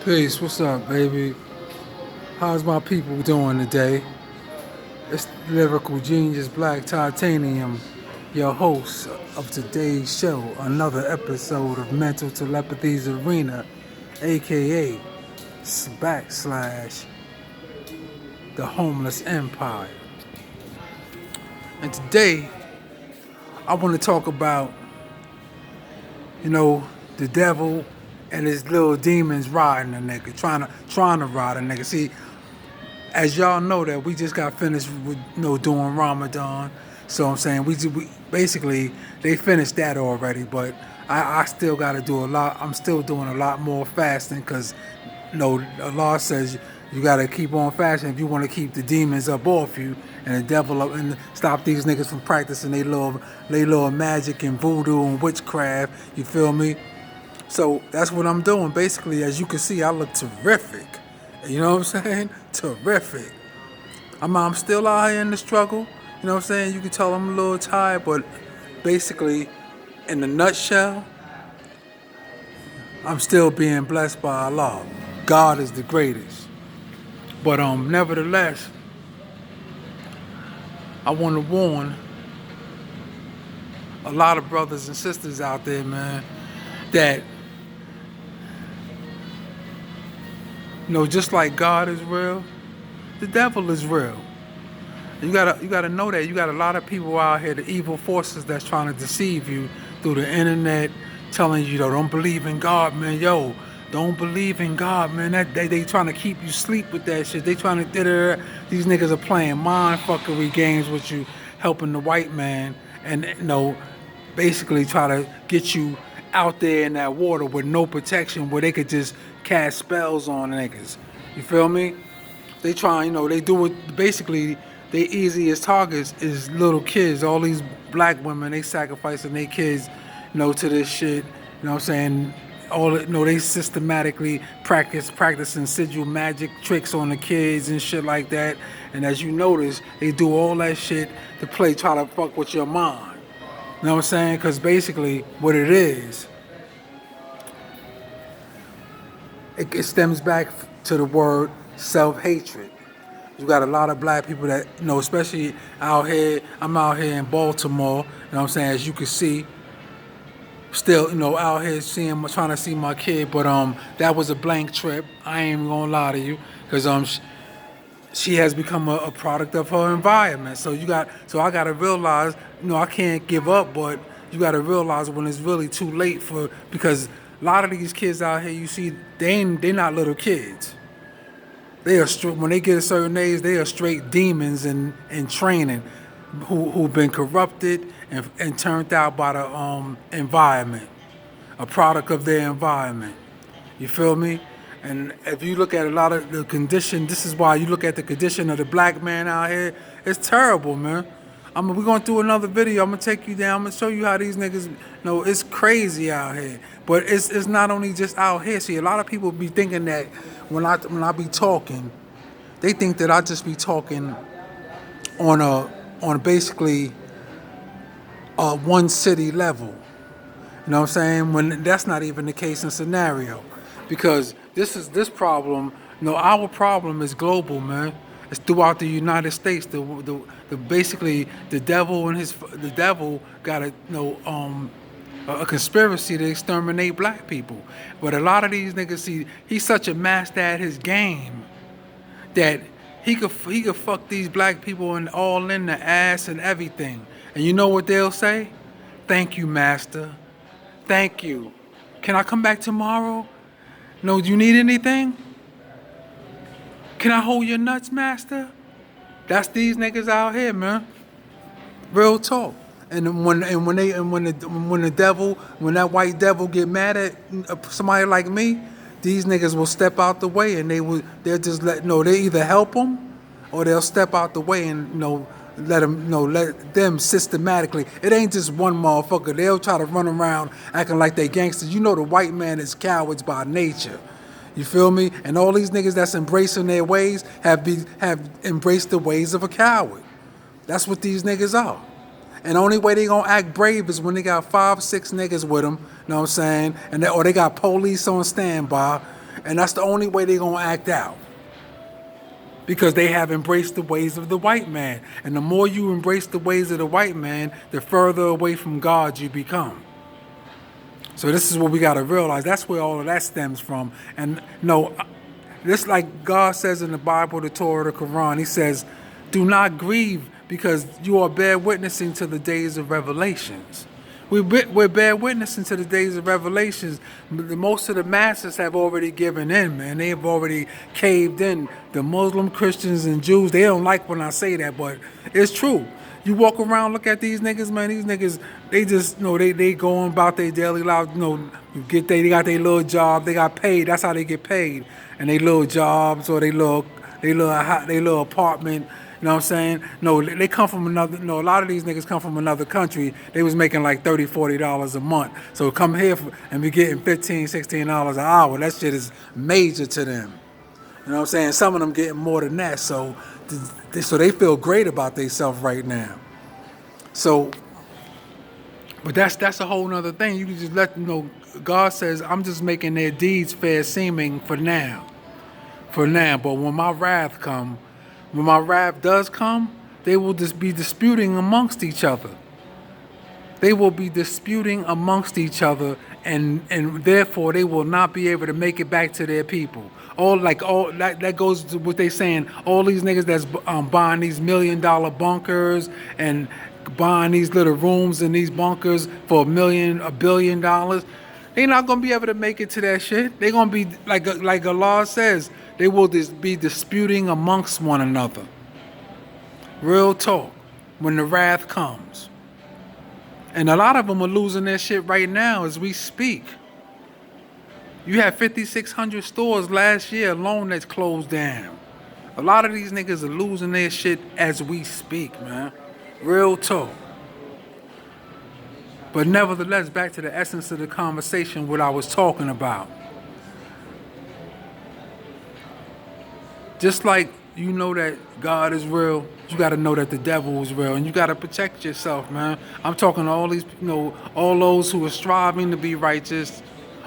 Peace, what's up, baby? How's my people doing today? It's Lyrical Genius Black Titanium, your host of today's show. Another episode of Mental Telepathy's Arena, aka backslash the Homeless Empire. And today, I want to talk about, the devil and his little demons riding a nigga, trying to ride a nigga. See, as y'all know that we just got finished with doing Ramadan. So I'm saying we basically they finished that already, but I still got to do a lot. I'm still doing a lot more fasting because Allah says you got to keep on fasting if you want to keep the demons up off you and the devil up and stop these niggas from practicing they little magic and voodoo and witchcraft. You feel me? So that's what I'm doing. Basically, as you can see, I look terrific. You know what I'm saying? Terrific. I'm still out here in the struggle. You know what I'm saying? You can tell I'm a little tired, but basically, in a nutshell, I'm still being blessed by Allah. God is the greatest. But nevertheless, I want to warn a lot of brothers and sisters out there, man, that just like God is real, the devil is real. You gotta know that. You got a lot of people out here, the evil forces that's trying to deceive you through the internet, telling you, don't believe in God, man. Yo, don't believe in God, man. That they trying to keep you sleep with that shit. They trying to these niggas are playing mind fuckery games with you, helping the white man, and basically try to get you out there in that water with no protection, where they could just cast spells on niggas. You feel me? They try, they do it. Basically, their easiest targets is little kids. All these black women, they sacrificing their kids, to this shit. You know what I'm saying? They systematically practicing sigil magic tricks on the kids and shit like that. And as you notice, they do all that shit to try to fuck with your mind. You know what I'm saying? Because basically, what it is, it stems back to the word self-hatred. You got a lot of black people that, especially out here. I'm out here in Baltimore, you know what I'm saying, as you can see. Still, out here trying to see my kid, but that was a blank trip. I ain't even gonna lie to you, because she has become a product of her environment. So I gotta realize, I can't give up, but you gotta realize when it's really too late because a lot of these kids out here, you see, they not little kids. They are when they get a certain age, they are straight demons in training, who've been corrupted and turned out by the environment, a product of their environment. You feel me? And if you look at a lot of the condition, this is why you look at the condition of the black man out here. It's terrible, man. We're going to do another video. I'm going to take you down. I'm going to show you how these niggas, it's crazy out here. But it's not only just out here. See, a lot of people be thinking that when I be talking, they think that I just be talking on basically a one city level. You know what I'm saying? When that's not even the case in scenario. Because this problem, our problem is global, man. It's throughout the United States. Basically the devil got a conspiracy to exterminate black people. But a lot of these niggas, see, he's such a master at his game that he could fuck these black people and all in the ass and everything. And you know what they'll say? Thank you, master. Thank you. Can I come back tomorrow? No, do you need anything? Can I hold your nuts, master? That's these niggas out here, man. Real talk. And when that white devil get mad at somebody like me, these niggas will step out the way and they'll just they either help them or they'll step out the way and let them systematically. It ain't just one motherfucker. They'll try to run around acting like they gangsters. The white man is cowards by nature. You feel me? And all these niggas that's embracing their ways have embraced the ways of a coward. That's what these niggas are. And the only way they gonna act brave is when they got 5, 6 niggas with them, you know what I'm saying? Or they got police on standby, And that's the only way they're going to act out. Because they have embraced the ways of the white man. And the more you embrace the ways of the white man, the further away from God you become. So this is what we got to realize. That's where all of that stems from. And no, just like God says in the Bible, the Torah, the Quran, he says, do not grieve because you are bear witnessing to the days of revelations. We're bear witnessing to the days of revelations. Most of the masses have already given in, man. They have already caved in. The Muslim, Christians, and Jews, they don't like when I say that, but it's true. You walk around, look at these niggas, man. These niggas, they just, they go on about their daily life. They got their little job. They got paid. That's how they get paid. And they little jobs or they little apartment. You know what I'm saying? No, they come from another. No, a lot of these niggas come from another country. They was making like $30, $40 a month. So come here and be getting $15, $16 an hour. That shit is major to them. You know what I'm saying? Some of them getting more than that. So they feel great about themselves right now. So, but that's a whole nother thing. You can just let them know. God says, I'm just making their deeds fair seeming for now. For now. But when my wrath does come, they will just be disputing amongst each other. They will be disputing amongst each other, and therefore they will not be able to make it back to their people. That goes to what they saying. All these niggas that's buying these $1 million bunkers and buying these little rooms in these bunkers for $1 billion. They're not gonna be able to make it to that shit. They're gonna be like Allah says. They will just be disputing amongst one another. Real talk. When the wrath comes. And a lot of them are losing their shit right now as we speak. You had 5,600 stores last year alone that's closed down. A lot of these niggas are losing their shit as we speak, man. Real talk. But nevertheless, back to the essence of the conversation, what I was talking about. Just like you know that God is real, you got to know that the devil is real, and you got to protect yourself, man. I'm talking to all these, all those who are striving to be righteous,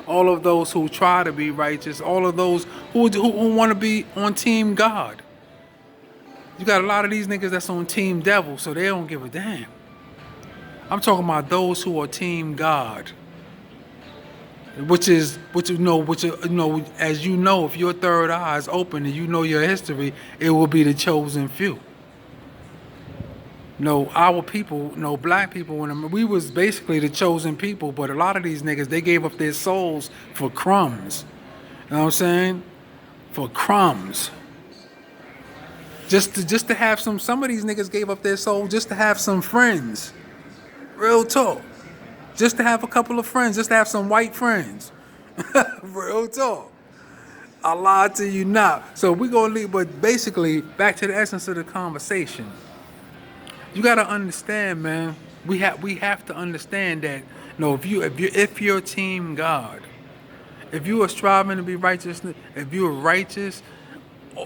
all of those who try to be righteous, all of those who want to be on Team God. You got a lot of these niggas that's on Team Devil, so they don't give a damn. I'm talking about those who are Team God. Which as you know, if your third eye is open and you know your history, it will be the chosen few. Our people, black people, we was basically the chosen people, but a lot of these niggas, they gave up their souls for crumbs. You know what I'm saying? For crumbs. Just to have some of these niggas gave up their soul just to have some friends. Real talk. Just to have a couple of friends, just to have some white friends. Real talk. I lied to you not. So we're going to leave, but basically, back to the essence of the conversation. You got to understand, man, we have to understand that, if you're Team God, if you are striving to be righteous, if you're righteous,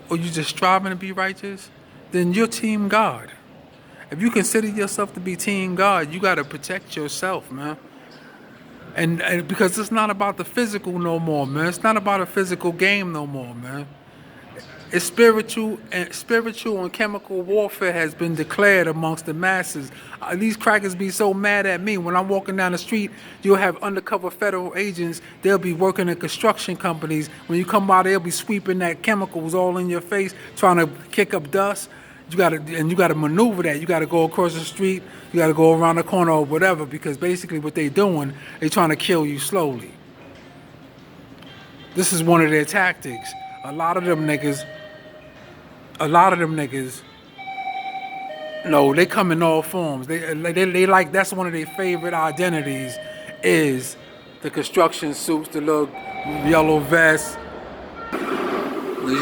or you just striving to be righteous, then you're Team God. If you consider yourself to be Team God, you got to protect yourself, man. And because it's not about the physical no more, man. It's not about a physical game no more, man. It's spiritual and chemical warfare has been declared amongst the masses. These crackers be so mad at me. When I'm walking down the street, you'll have undercover federal agents. They'll be working in construction companies. When you come by, they'll be sweeping that chemicals all in your face, trying to kick up dust. You gotta maneuver that. You gotta go across the street. You gotta go around the corner or whatever, because basically what they're doing, they're trying to kill you slowly. This is one of their tactics. A lot of them niggas, they come in all forms. They like, that's one of their favorite identities, is the construction suits, the little yellow vest, the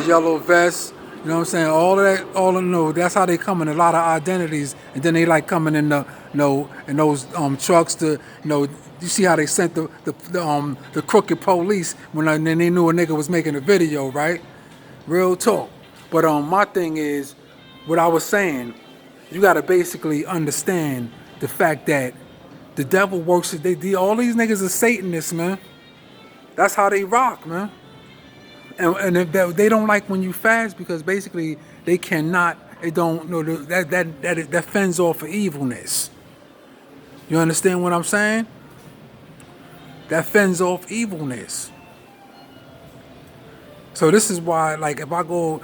yellow vest. You know what I'm saying? That's how they come in, a lot of identities, and then they like coming in in those trucks to, you see how they sent the crooked police when they knew a nigga was making a video, right? Real talk. But my thing is, what I was saying, you got to basically understand the fact that the devil works. All these niggas are Satanists, man. That's how they rock, man. And if they don't like when you fast because basically they cannot, they don't know that fends off of evilness. You understand what I'm saying? That fends off evilness. So this is why, like, if I go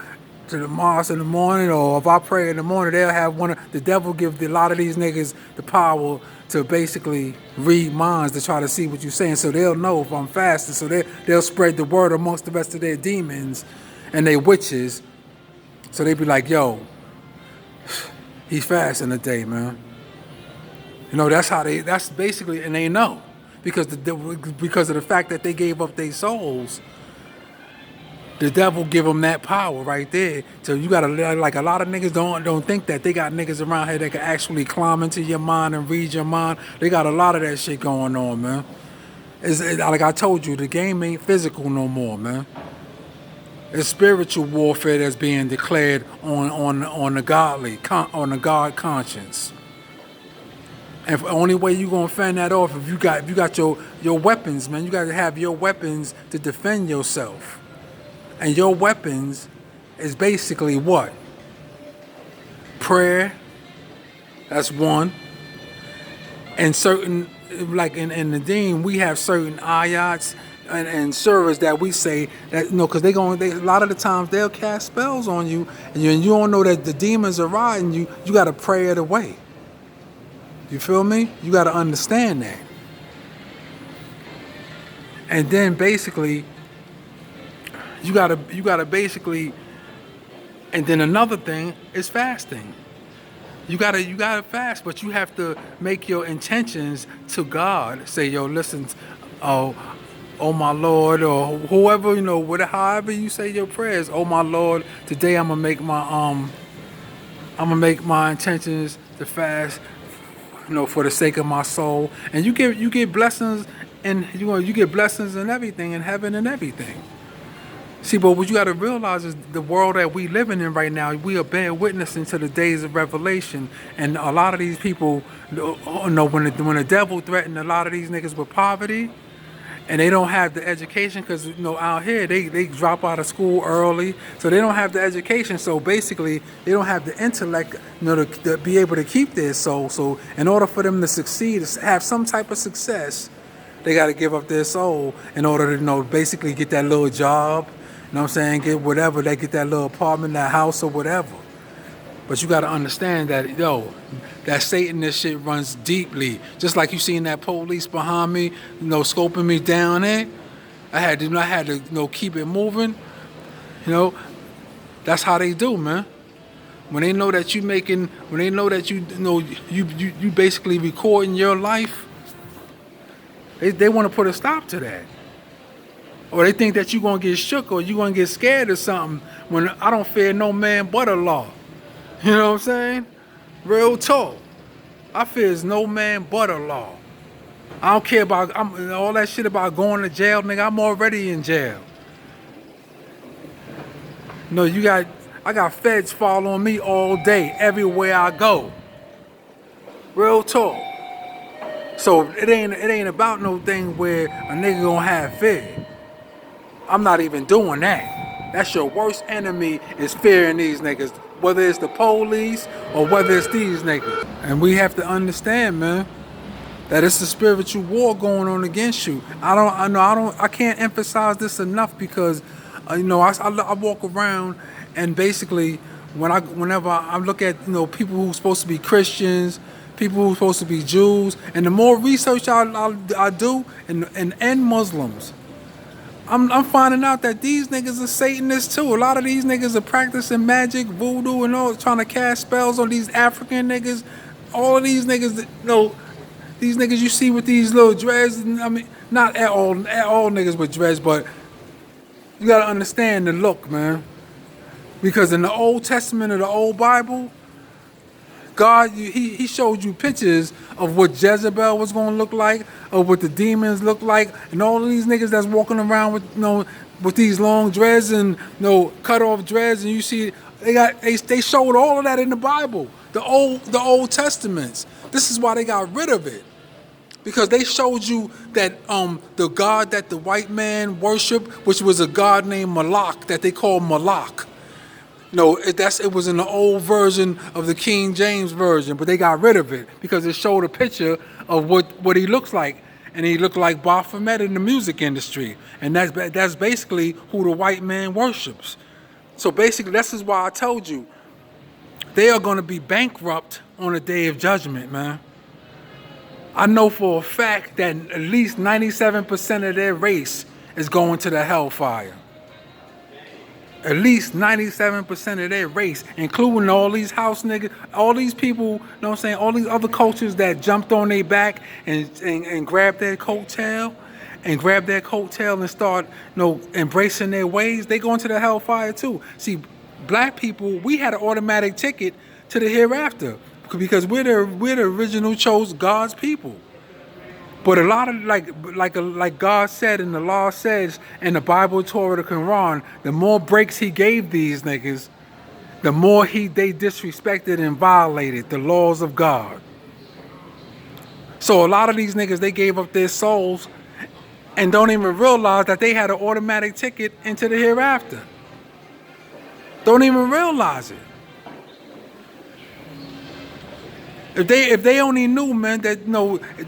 to the mosque in the morning, or if I pray in the morning, they'll have the devil give a lot of these niggas the power to basically read minds to try to see what you're saying. So they'll know if I'm fasting. So they'll spread the word amongst the rest of their demons and their witches. So they be like, yo, he's fasting today, man. You know, that's basically, and they know. Because of the fact that they gave up their souls, the devil give them that power right there. So you gotta, like, a lot of niggas don't think that they got niggas around here that can actually climb into your mind and read your mind. They got a lot of that shit going on, man. It's like I told you, the game ain't physical no more, man. It's spiritual warfare that's being declared on the godly, on the God conscience. And the only way you gonna fend that off if you got your weapons, man. You gotta have your weapons to defend yourself. And your weapons is basically what? Prayer. That's one. And certain, like in the deen, we have certain ayats and surahs that we say that, you know, because a lot of the times they'll cast spells on you, and you don't know that the demons are riding you. You gotta pray it away. You feel me? You got to understand that. And then basically, you got to basically, and then another thing is fasting. You got to fast, but you have to make your intentions to God. Say, yo, listen, oh my Lord, or whoever, you know, however you say your prayers. Oh my Lord, today I'm gonna make my intentions to fast, you know, for the sake of my soul. And you get blessings, and you get blessings and everything in heaven and everything. See, but what you got to realize is the world that we living in right now, we are bearing witness into the days of revelation. And a lot of these people, you know, when the devil threatened a lot of these niggas with poverty, and they don't have the education, because, you know, out here they drop out of school early, so they don't have the education. So basically, they don't have the intellect, you know, to be able to keep their soul. So in order for them to succeed, to have some type of success, they got to give up their soul in order to, you know, basically get that little job. You know what I'm saying? Get whatever, they get that little apartment, that house, or whatever. But you got to understand that, yo, that Satanist shit runs deeply. Just like you seen that police behind me, you know, scoping me down there. I had to, you know, keep it moving. You know, that's how they do, man. When they know that you know, you basically recording your life, they want to put a stop to that. Or they think that you're going to get shook, or you're going to get scared or something, when I don't fear no man but Allah. You know what I'm saying? Real talk. I fear no man but Allah. I don't care about all that shit about going to jail, nigga. I'm already in jail. No, I got feds following me all day, everywhere I go. Real talk. So it ain't about no thing where a nigga gonna have fear. I'm not even doing that. That's your worst enemy, is fearing these niggas. Whether it's the police or whether it's these niggas. And we have to understand, man, that it's a spiritual war going on against you. I can't emphasize this enough, because, you know, I walk around, and basically whenever I look at, you know, people who's supposed to be Christians, people who's supposed to be Jews, and the more research I do, and Muslims, I'm finding out that these niggas are Satanists too. A lot of these niggas are practicing magic, voodoo, and all, trying to cast spells on these African niggas. All of these niggas, you know, these niggas you see with these little dreads. I mean, not at all niggas with dreads, but you gotta understand the look, man. Because in the Old Testament of the Old Bible, God, he showed you pictures of what Jezebel was going to look like, of what the demons look like, and all of these niggas that's walking around with, you know, with these long dreads and, you know, cut off dreads, and you see they showed all of that in the Bible, the Old Testaments. This is why they got rid of it. Because they showed you that the god that the white man worshiped, which was a god named Malak, that they called Malak. No, it was in the old version of the King James version, but they got rid of it because it showed a picture of what he looks like, and he looked like Baphomet in the music industry, and that's basically who the white man worships. So basically, this is why I told you they are going to be bankrupt on the day of judgment, man. I know for a fact that at least 97% of their race is going to the hellfire. At least 97% of their race, including all these house niggas, all these people, you know what I'm saying, all these other cultures that jumped on their back and grabbed their coattail and start, embracing their ways, they go into the hellfire too. See, black people, we had an automatic ticket to the hereafter because we're the original chose God's people. But a lot of like God said and the law says in the Bible, Torah, the Quran, the more breaks he gave these niggas, the more they disrespected and violated the laws of God. So a lot of these niggas, they gave up their souls and don't even realize that they had an automatic ticket into the hereafter. Don't even realize it. If they only knew, man, that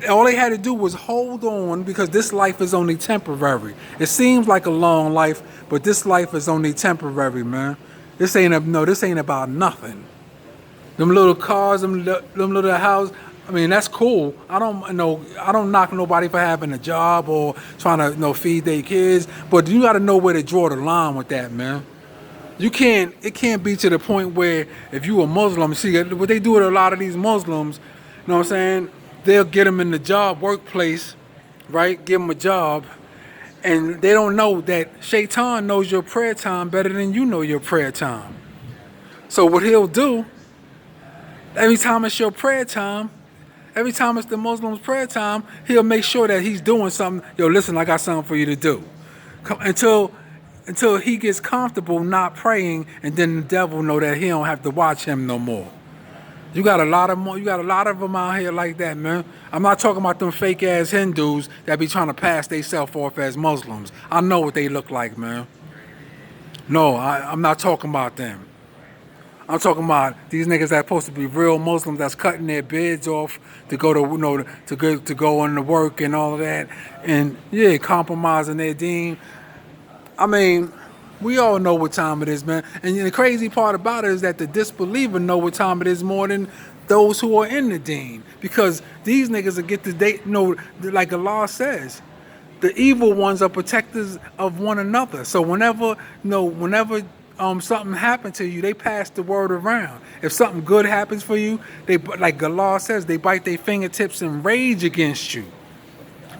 all they had to do was hold on, because this life is only temporary. It seems like a long life, but this life is only temporary, man. This ain't about nothing. Them little cars, them little houses. I mean, that's cool. I don't knock nobody for having a job or trying to feed their kids, but you got to know where to draw the line with that, man. It can't be to the point where if you a Muslim, see what they do with a lot of these Muslims, you know what I'm saying? They'll get them in the workplace, right? Give them a job, and they don't know that Shaitan knows your prayer time better than you know your prayer time. So what he'll do, every time it's your prayer time, every time it's the Muslim's prayer time, he'll make sure that he's doing something. Yo, listen, I got something for you to do. Until he gets comfortable not praying, and then the devil know that he don't have to watch him no more. You got a lot of them out here like that, man. I'm not talking about them fake ass Hindus that be trying to pass themselves off as Muslims. I know what they look like, man. No, I'm not talking about them. I'm talking about these niggas that supposed to be real Muslims that's cutting their beards off to go to go on to work and all of that, and compromising their deen. I mean, we all know what time it is, man. And the crazy part about it is that the disbeliever know what time it is more than those who are in the deen. Because these niggas will get the date, like Allah says, the evil ones are protectors of one another. So whenever something happened to you, they pass the word around. If something good happens for you, they, like Allah says, they bite their fingertips and rage against you.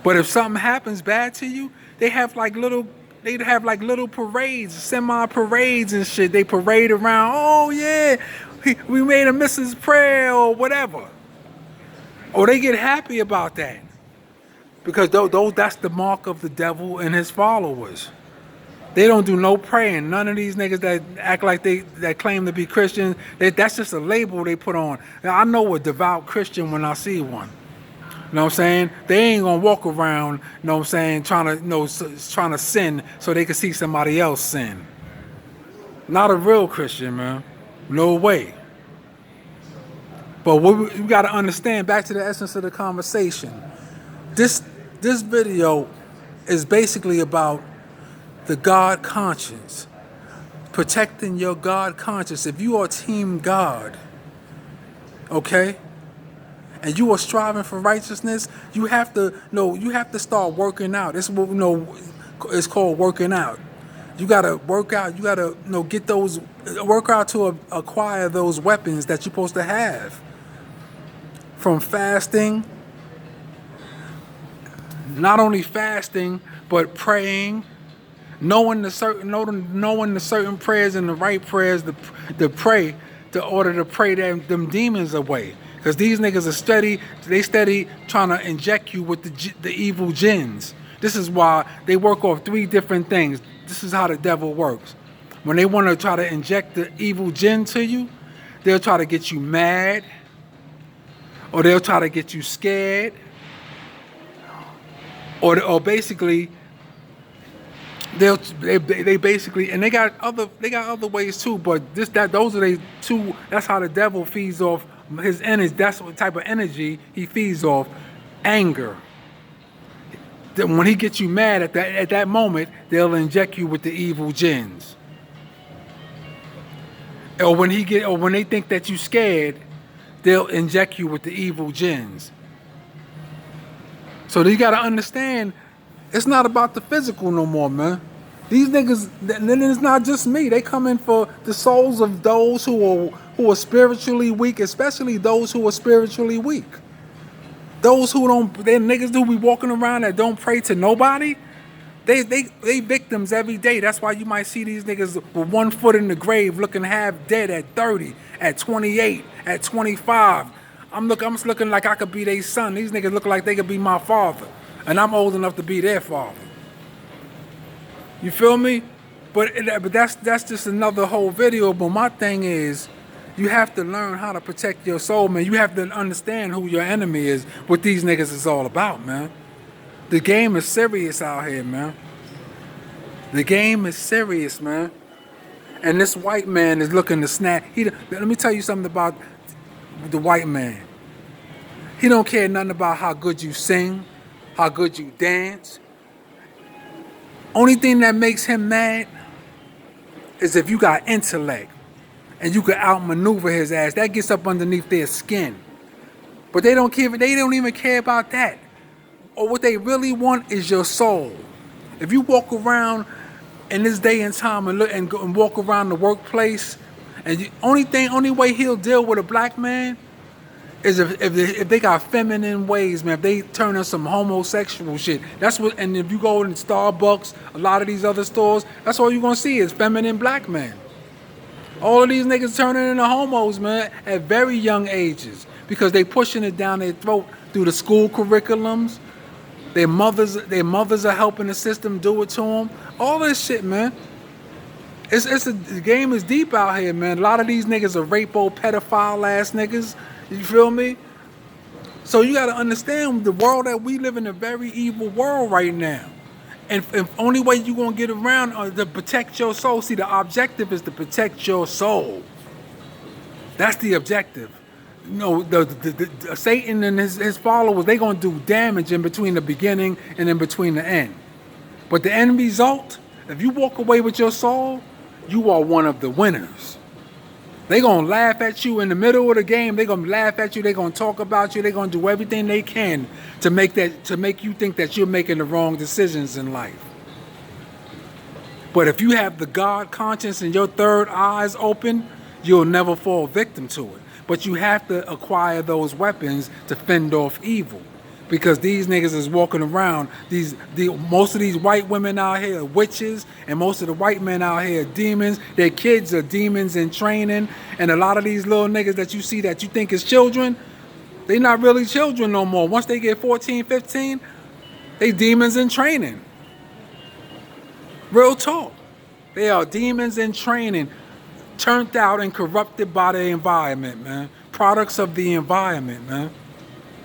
But if something happens bad to you, they'd have like little parades, semi-parades and shit. They parade around, oh yeah, we made a Mrs. Prayer or whatever. Or they get happy about that. Because that's the mark of the devil and his followers. They don't do no praying. None of these niggas that act like that claim to be Christians, that's just a label they put on. Now, I know a devout Christian when I see one. You know what I'm saying? They ain't gonna walk around, you know what I'm saying, trying to sin so they can see somebody else sin. Not a real Christian, man. No way. But what we gotta understand, back to the essence of the conversation, this video is basically about the God conscience. Protecting your God conscience. If you are Team God, okay? And you are striving for righteousness, you have to start working out. It's what it's called working out. You gotta work out. You gotta work out to acquire those weapons that you're supposed to have. From fasting, not only fasting, but praying, knowing the certain prayers and the right prayers to pray in order to pray them demons away. Because these niggas are steady trying to inject you with the evil jinns. This is why they work off 3 different things. This is how the devil works. When they want to try to inject the evil jinn to you, they'll try to get you mad, or they'll try to get you scared, or basically they basically, and they got other ways too, but those are they two. That's how the devil feeds off his energy. That's what type of energy he feeds off. Anger. Then when he gets you mad at that moment, they'll inject you with the evil jinns. Or when they think that you scared, they'll inject you with the evil jinns. So you gotta understand, it's not about the physical no more, man. These niggas, then it's not just me. They come in for the souls of those who are spiritually weak, especially those who are spiritually weak. Those who don't, they niggas who be walking around that don't pray to nobody. They victims every day. That's why you might see these niggas with 1 foot in the grave, looking half dead at 30, at 28, at 25. I'm just looking like I could be their son. These niggas look like they could be my father, and I'm old enough to be their father. You feel me? But that's just another whole video. But my thing is, you have to learn how to protect your soul, man. You have to understand who your enemy is. What these niggas is all about, man. The game is serious out here, man. The game is serious, man. And this white man is looking to snap. Let me tell you something about the white man. He don't care nothing about how good you sing, how good you dance. Only thing that makes him mad is if you got intellect and you can outmaneuver his ass. That gets up underneath their skin. But they don't care. They don't even care about that. Or what they really want is your soul. If you walk around in this day and time and walk around the workplace, and the only way he'll deal with a black man is if they got feminine ways, man. If they turn on some homosexual shit, that's what. And if you go in Starbucks, a lot of these other stores, that's all you're gonna see is feminine black men. All of these niggas turning into homos, man, at very young ages because they pushing it down their throat through the school curriculums. Their mothers are helping the system do it to them. All this shit, man. The game is deep out here, man. A lot of these niggas are rapo, pedophile ass niggas. You feel me? So you got to understand the world that we live in, a very evil world right now. And only way you going to get around is to protect your soul. See, the objective is to protect your soul. That's the objective. You know, the Satan and his followers, they going to do damage in between the beginning and in between the end. But the end result, if you walk away with your soul, you are one of the winners. They going to laugh at you in the middle of the game. They going to laugh at you. They going to talk about you. They going to do everything they can to make you think that you're making the wrong decisions in life. But if you have the God conscience and your third eyes open, you'll never fall victim to it. But you have to acquire those weapons to fend off evil. Because these niggas is walking around, most of these white women out here are witches, and most of the white men out here are demons. Their kids are demons in training, and a lot of these little niggas that you see that you think is children, they not really children no more. Once they get 14, 15, they demons in training. Real talk. They are demons in training, turned out and corrupted by the environment, man. Products of the environment, man.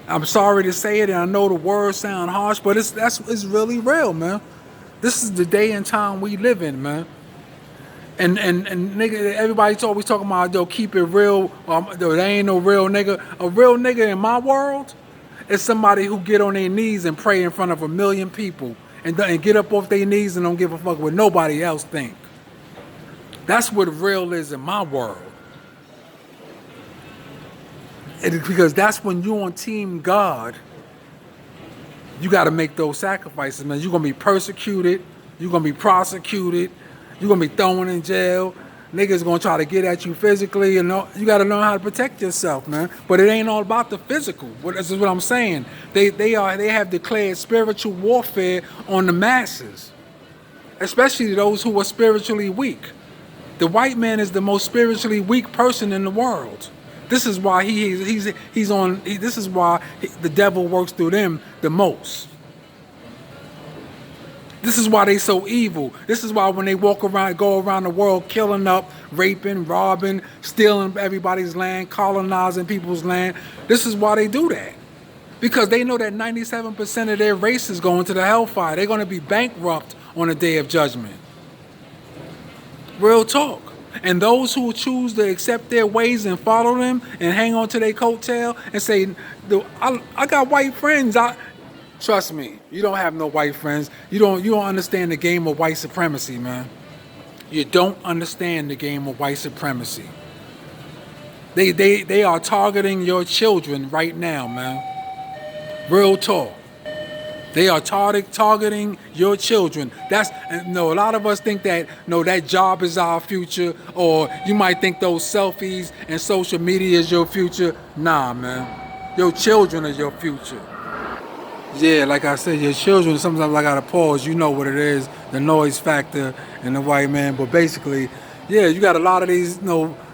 I'm sorry to say it, and I know the words sound harsh, but it's really real, man. This is the day and time we live in, man. And nigga, everybody's always talking about, yo, keep it real. There ain't no real nigga. A real nigga in my world is somebody who get on their knees and pray in front of 1 million people and get up off their knees and don't give a fuck what nobody else think. That's what real is in my world. Because that's when you're on Team God, you got to make those sacrifices, man. You're going to be persecuted. You're going to be prosecuted. You're going to be thrown in jail. Niggas going to try to get at you physically. You got to learn how to protect yourself, man. But it ain't all about the physical. This is what I'm saying. They have declared spiritual warfare on the masses, especially those who are spiritually weak. The white man is the most spiritually weak person in the world. This is why this is why the devil works through them the most. This is why they so evil. This is why when they go around the world killing up, raping, robbing, stealing everybody's land, colonizing people's land. This is why they do that. Because they know that 97% of their race is going to the hellfire. They're going to be bankrupt on the day of judgment. Real talk. And those who choose to accept their ways and follow them and hang on to their coattail and say, I got white friends. Trust me, you don't have no white friends. You don't understand the game of white supremacy, man. You don't understand the game of white supremacy. They are targeting your children right now, man. Real talk. They are targeting your children. A lot of us think that, that job is our future, or you might think those selfies and social media is your future. Nah, man. Your children are your future. Yeah, like I said, your children, sometimes I gotta pause, you know what it is, the noise factor and the white man. But basically, yeah, you got a lot of these,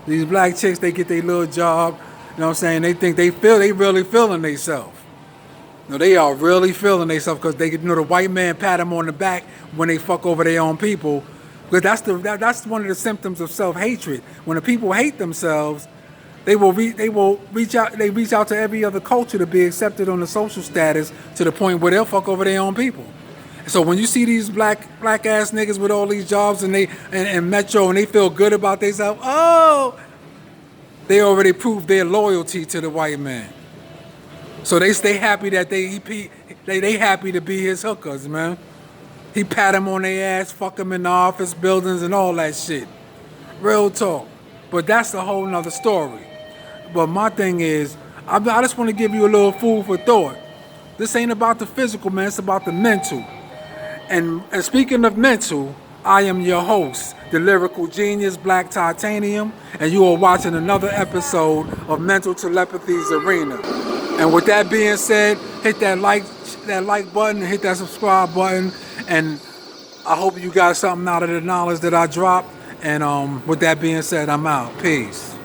these black chicks, they get their little job, you know what I'm saying? They think they really feeling themselves. No, they are really feeling themselves because they, the white man pat them on the back when they fuck over their own people. Because that's one of the symptoms of self-hatred. When the people hate themselves, they reach out to every other culture to be accepted on the social status to the point where they'll fuck over their own people. So when you see these black ass niggas with all these jobs and Metro and they feel good about themselves, they already proved their loyalty to the white man. So they stay happy that they happy to be his hookers, man. He pat them on their ass, fuck them in the office buildings and all that shit. Real talk. But that's a whole nother story. But my thing is, I just want to give you a little food for thought. This ain't about the physical, man. It's about the mental. And speaking of mental, I am your host, the lyrical genius, Black Titanium, and you are watching another episode of Mental Telepathy's Arena. And with that being said, hit that like button, hit that subscribe button, and I hope you got something out of the knowledge that I dropped. And with that being said, I'm out. Peace.